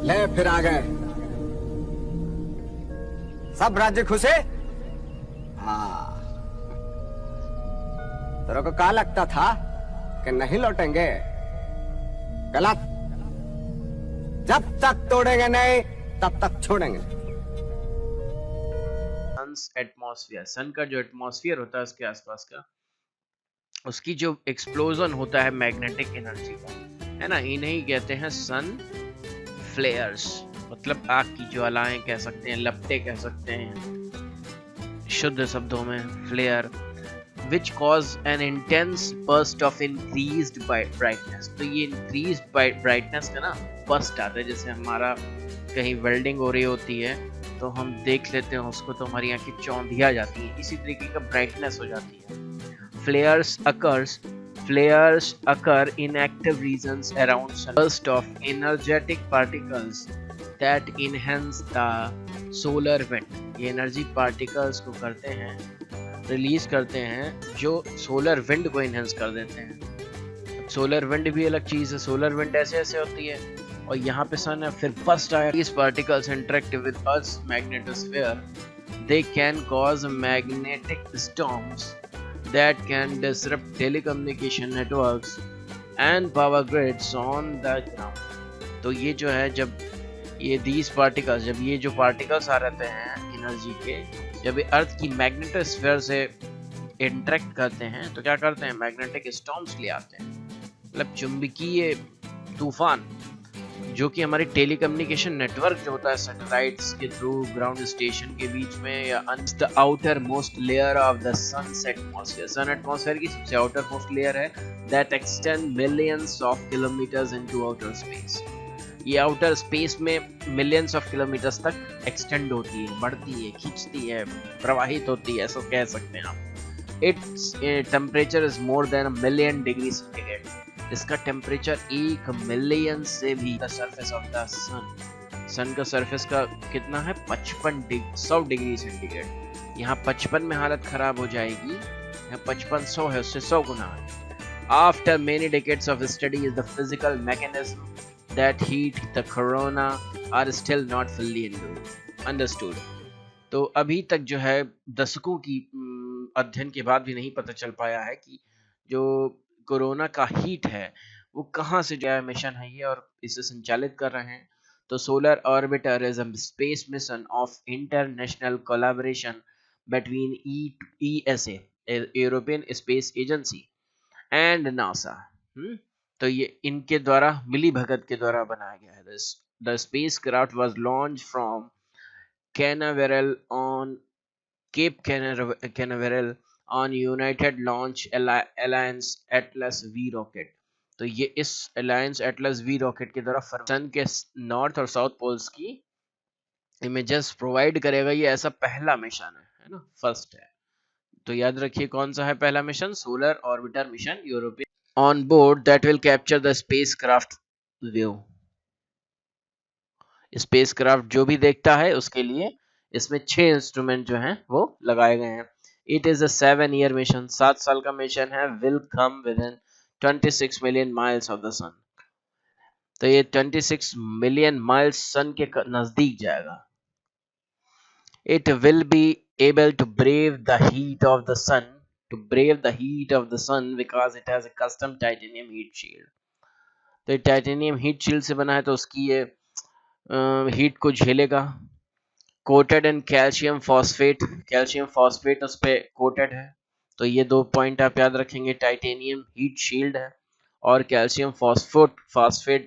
ले फिर आ गए। सब राज्य खुशे? हाँ। तेरे को क्या लगता था कि नहीं लौटेंगे? गलत। जब तक तोड़ेंगे नहीं तब तक छोड़ेंगे। एटमॉस्फेयर, सन का जो एटमॉस्फेयर होता है उसके आसपास का, उसकी जो एक्सप्लोजन होता है मैग्नेटिक एनर्जी का, है ना, इन्हें कहते हैं सन फ्लेयर्स। मतलब आग की ज्वालाएं कह सकते हैं, लपटें कह सकते हैं शुद्ध शब्दों में, flare, which cause an intense burst of increased brightness। तो ये increased brightness का ना burst आता है, जैसे हमारा कहीं वेल्डिंग हो रही होती है तो हम देख लेते हैं उसको, तो हमारी आंखें चौंधिया जाती हैं, इसी तरीके का ब्राइटनेस हो जाती है। Flares occur in active regions around sun, burst of energetic particles that enhance the solar wind। ये एनर्जी पार्टिकल्स को करते हैं, रिलीज करते हैं, जो सोलर विंड को इनहेंस कर देते हैं। सोलर विंड भी अलग चीज है, सोलर विंड ऐसे ऐसे होती है, और यहाँ पे सन है, फिर बर्स्ट आया। These particles interact with Earth's magnetosphere. They can cause magnetic storms that can disrupt telecommunication networks and power grids on the ground। तो ये जो है, जब ये these particles, जब ये जो particles आ रहते हैं एनर्जी के, जब ये अर्थ की मैग्नेटोस्फीयर से इंटरेक्ट करते हैं तो क्या करते हैं, मैग्नेटिक स्टॉर्म्स ले आते हैं, मतलब चुंबकीय तूफान, जो कि हमारे टेलीकम्युनिकेशन नेटवर्क जो होता है सैटेलाइट्स के थ्रू ग्राउंड स्टेशन के बीच में, या the outer most layer of the sun's atmosphere. Sun atmosphere की सबसे आउटर मोस्ट लेयर है, that extend millions of kilometres into outer space. ये आउटर स्पेस में मिलियंस ऑफ किलोमीटर्स तक एक्सटेंड होती है, बढ़ती है, खींचती है, प्रवाहित होती है, ऐसा कह सकते हैं आप। Its temperature is more than 1 million degree centigrade. इसका टेम्परेचर 1 मिलियन से भी। द सरफेस ऑफ द सन, सन का सरफेस का कितना है, 100 डिग्री सेंटीग्रेड। यहाँ 55 में हालत खराब हो जाएगी, यहाँ 5500 है, उससे 100 गुना है। After many decades of study the physical mechanism that heat the corona are still not fully understood। तो अभी तक जो है दशकों की अध्ययन के बाद भी नहीं पता चल पाया है कि जो कोरोना का हीट है वो कहाँ से जो मिशन है ये, और इसे संचालित कर रहे हैं। तो solar orbiter is a space mission of international collaboration between ESA, European space agency, and NASA. तो ये इनके द्वारा, मिली भगत के द्वारा बनाया गया है। The spacecraft was launch from Canaveral on Cape Canaveral on United Launch Alliance Atlas V rocket. तो ये इस अलायंस एटलस वी रॉकेट के द्वारा सन के नॉर्थ और साउथ पोल्स की इमेजेस प्रोवाइड करेगा। ये ऐसा पहला मिशन है ना, फर्स्ट है। तो याद रखिए कौन सा है पहला mission, solar orbiter mission European on board that will capture the spacecraft view। Spacecraft जो भी देखता है उसके लिए इसमें 6 इंस्ट्रूमेंट जो हैं वो लगाए गए हैं। It is a 7-year mission, 7 साल का मिशन है। Will come within 26 million miles of the sun. तो ये 26 मिलियन माइल्स सन के नजदीक जाएगा। It will be able to brave the heat of the sun, because it has a custom titanium heat shield। तो titanium heat shield से बना है, तो उसकी ये हीट को झेलेगा। कोटेड इन कैल्शियम फॉस्फेट उस पे कोटेड है। तो ये 2 पॉइंट आप याद रखेंगे, टाइटेनियम हीट शील्ड है और कैल्शियम फॉस्फेट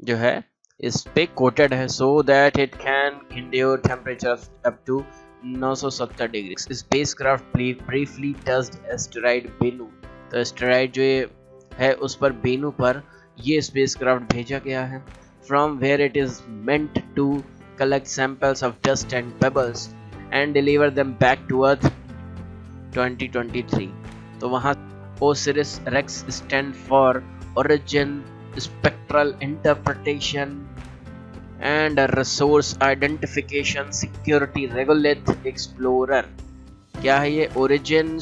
जो है इस पे कोटेड है, so that it can endure temperature up to 970 degree. Spacecraft briefly touched asteroid Bennu. तो एस्टेरॉइड जो है उस पर बेनू पर ये स्पेसक्राफ्ट भेजा गया है, from where it is meant to collect samples of dust and pebbles and deliver them back to earth 2023। तो वहाँ OSIRIS REx stand for origin, spectral interpretation and a resource identification, security, regolith explorer। क्या है ये? Origin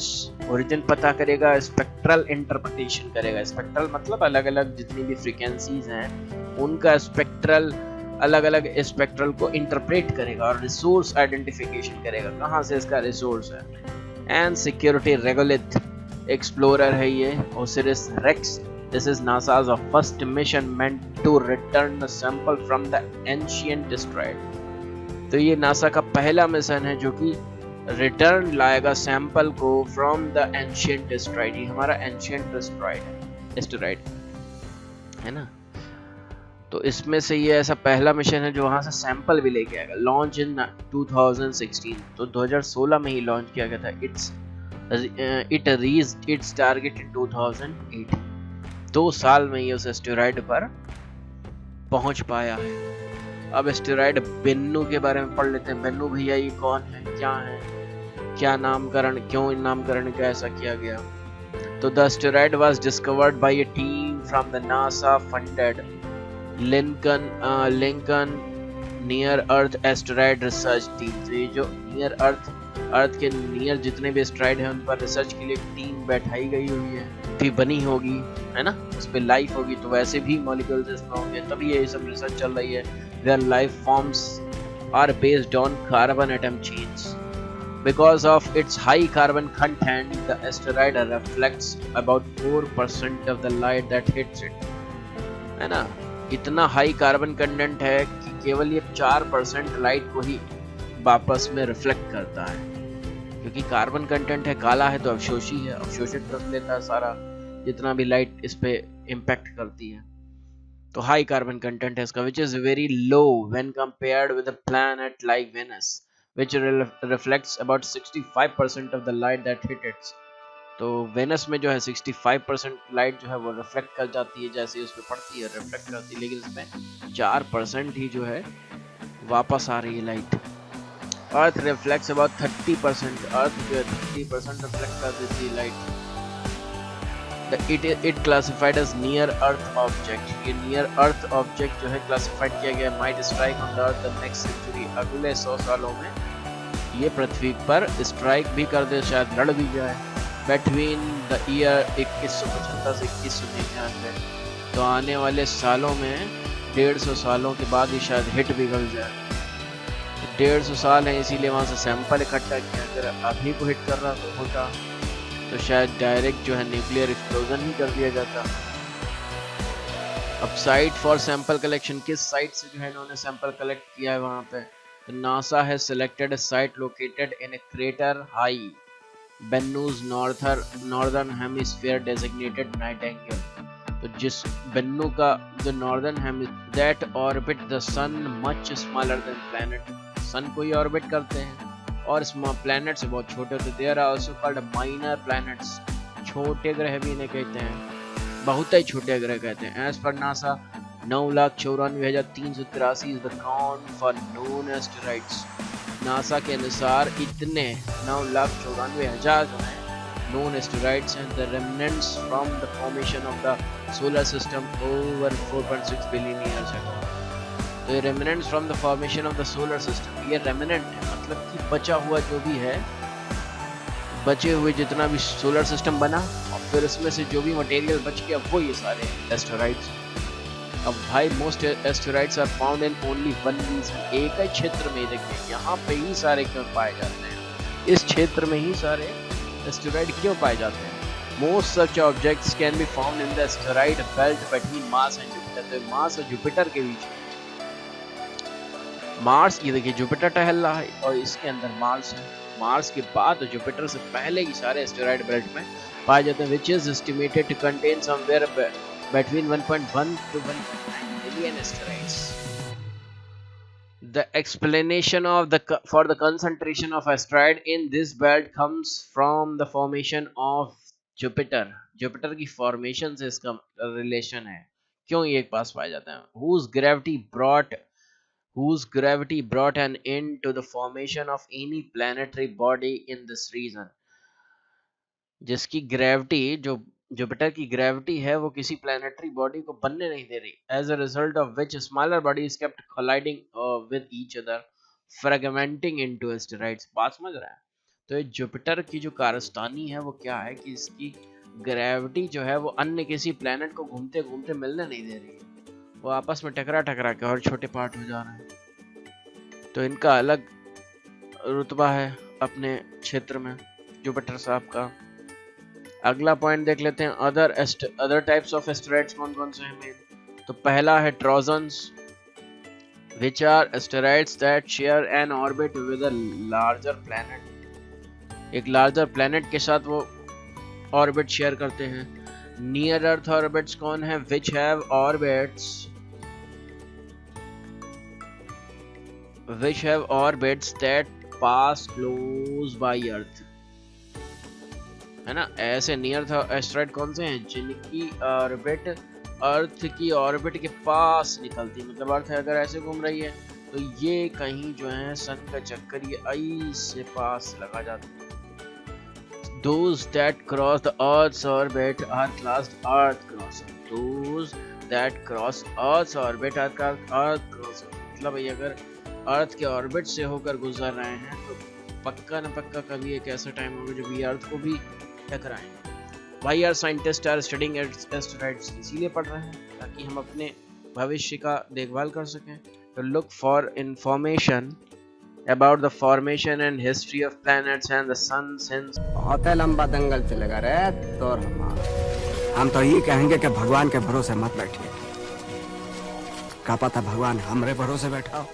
पता करेगा, spectral interpretation करेगा। Spectral मतलब अलग अलग जितनी भी फ्रीक्वेंसीज हैं उनका स्पेक्ट्रल, अलग अलग स्पेक्ट्रल को इंटरप्रेट करेगा, और रिसोर्स आइडेंटिफिकेशन करेगा, कहाँ से इसका रिसोर्स है। एंड सिक्योरिटी रेगुलेट एक्सप्लोरर है ये, OSIRIS REx. This is NASA's first mission meant to return a sample from the ancient asteroid। तो ये नासा का पहला मिशन है जो कि रिटर्न लाएगा सैंपल को फ्रॉम द एंशिएंट एस्टेरॉइड। ये हमारा एंशिएंट एस्टेरॉइड है ना। तो इसमें से ये ऐसा पहला मिशन है जो वहां से सैंपल भी लेके आएगा। लॉन्च इन 2016, तो 2016 में ही लॉन्च किया गया था। इट रीच्ड इट्स टारगेट इन 2008। 2 साल में ये उस एस्टेरॉइड पर पहुंच पाया है। अब एस्टेरॉइड बेन्नू के बारे में पढ़ लेते हैं। बेन्नू भैया ये कौन है, क्या नामकरण, क्यों नामकरण का ऐसा किया गया? तो the asteroid was discovered by a team from the NASA funded Lincoln near earth asteroid research team. तो ये जो नियर अर्थ के नियर जितने भी एस्टेरॉइड हैं उन पर रिसर्च के लिए टीम बैठाई गई हुई है, भी बनी होगी, है ना, उस पर लाइफ होगी, तो वैसे भी मॉलिक्यूल्स इसमें होंगे, तभी ये सब रिसर्च चल रही है। Their life forms are based on carbon atom chains. Because of its high carbon content, the asteroid reflects about 4% of the light that hits it. है ना, इतना हाई कार्बन कंटेंट है कि केवल ये 4% लाइट को ही वापस में रिफ्लेक्ट करता है, क्योंकि कार्बन कंटेंट है, काला है तो अवशोषी है, अवशोषित कर लेता है सारा जितना भी लाइट इस पे इम्पैक्ट करती है। तो हाई कार्बन कंटेंट है इसका, which is very low when compared with a planet like Venus which reflects about 65% of the light that hit its. तो वेनस में जो है 65% लाइट जो है वो रिफ्लेक्ट कर जाती है, जैसे उस पर पड़ती है रिफ्लेक्ट करती है, लेकिन इसमें 4% ही जो है वापस आ रही है लाइट। अर्थ रिफ्लेक्ट्स अबाउट 30%, अर्थ जो है 30% रिफ्लेक्ट कर देती है light. It classified as near earth object। ये near earth object जो है classified किया गया, might strike on the earth the next century। अगले 100 सालों में ये पृथ्वी पर स्ट्राइक भी कर दे, शायद लड़ भी जाए। Between the year 2175 से 2199, तो आने वाले सालों में 150 सालों के बाद ही शायद हिट भी कर जाए। 150 साल है, इसीलिए वहां से सैंपल इकट्ठा किया। अगर अभी को हिट कर रहा तो होता तो शायद डायरेक्ट जो है न्यूक्लियर एक्सप्लोजन ही कर दिया जाता। अब साइट फॉर सैंपल कलेक्शन, किस साइट से जो है इन्होंने सैंपल कलेक्ट किया है वहां पे? तो NASA has selected a site located in a crater high Bennu's northern hemisphere designated Nightingale. तो जिस बेन्नू का जो northern hemisphere that orbit the sun much smaller than planet, sun को ही ऑर्बिट करते हैं और प्लैनेट से बहुत छोटे होते। There are also called minor planets, छोटे ग्रह भी इन्हें कहते हैं, बहुत ही छोटे ग्रह कहते हैं। As per NASA 9,94,383 is the count for known asteroids. NASA के अनुसार इतने 9,94,000 जो हैं नोन एस्टेरॉइड्स हैं। The remnants from the formation of the solar system over 4.6 billion years ago. तो ये remnants from the formation of the solar system, ये remnant है मतलब कि बचा हुआ जो भी है, बचे हुए जितना भी सोलर सिस्टम बना और फिर उसमें से जो भी मटेरियल बच गया वो ये सारे एस्टेरॉइड्स। अब भाई most asteroids are found in only one region, एक ही क्षेत्र में। देखिए यहाँ पे ही सारे क्यों पाए जाते हैं, इस क्षेत्र में ही सारे एस्टेरॉइड क्यों पाए जाते हैं? Most such objects can be found in the asteroid belt between Mars and Jupiter. तो मार्स और जुपिटर के बीच, मार्स ये देखिए जुपिटर टहल रहा है और इसके अंदर मार्स है। मार्स के बाद जुपिटर से पहले ही सारे एस्टेरॉइड बेल्ट में पाए जाते हैं, which is estimated to contain somewhere between 1.1 to 1.9 million asteroids. The explanation of for the concentration of asteroid in this belt comes from the formation of Jupiter। Jupiter की formation से इसका relation है, क्यों ये पास पाए जाते हैं। whose gravity brought an end to the formation of any planetary body in this region। जिसकी ग्रेविटी, जो जुपिटर की ग्रेविटी है वो किसी प्लैनेटरी बॉडी को बनने नहीं दे रही। As a result of which smaller bodies kept colliding with each other fragmenting into asteroids. बात समझ रहा है? तो ये जुपिटर की जो कारस्तानी है वो क्या है कि इसकी ग्रेविटी जो है वो अन्य किसी प्लेनेट को घूमते घूमते मिलने नहीं दे रही है, वो आपस में टकरा टकरा के और छोटे पार्ट हो जा रहे हैं। तो इनका अलग रुतबा है अपने क्षेत्र में जुपिटर साहब का। अगला पॉइंट देख लेते हैं, अदर टाइप्स ऑफ एस्टेरॉइड्स कौन कौन से हैं मेन। तो पहला है trojans, which are asteroids that share an orbit with a larger planet। एक लार्जर प्लेनेट के साथ वो ऑर्बिट शेयर करते हैं। नियर अर्थ ऑर्बिट्स कौन है, which have orbits that pass close by earth, है ना। ऐसे नियर एस्टेरॉइड कौन से हैं जिनकी ऑर्बिट अर्थ की ऑर्बिट के पास निकलती है, मतलब अर्थ अगर ऐसे घूम रही है तो ये कहीं जो है सन का चक्कर ये ऐसे पास लगा जाता है। Those that cross the Earth's orbit are classed Earth crosser. Those that cross Earth's orbit are called Earth crosser. मतलब भाई अगर अर्थ के ऑर्बिट से होकर गुजर रहे हैं तो पक्का न पक्का कभी एक ऐसा टाइम होगा जब ये अर्थ को भी टकराएंगे। Why are scientists are studying asteroids? इसीलिए पढ़ रहे हैं ताकि हम अपने भविष्य का देखभाल कर सकें। तो look for information about the formation and history of planets and the sun since। बहुत लंबा दंगल चलेगा रे तो हम तो ये कहेंगे कि भगवान के भरोसे मत बैठिए, क्या पता भगवान हमरे भरोसे बैठा हो।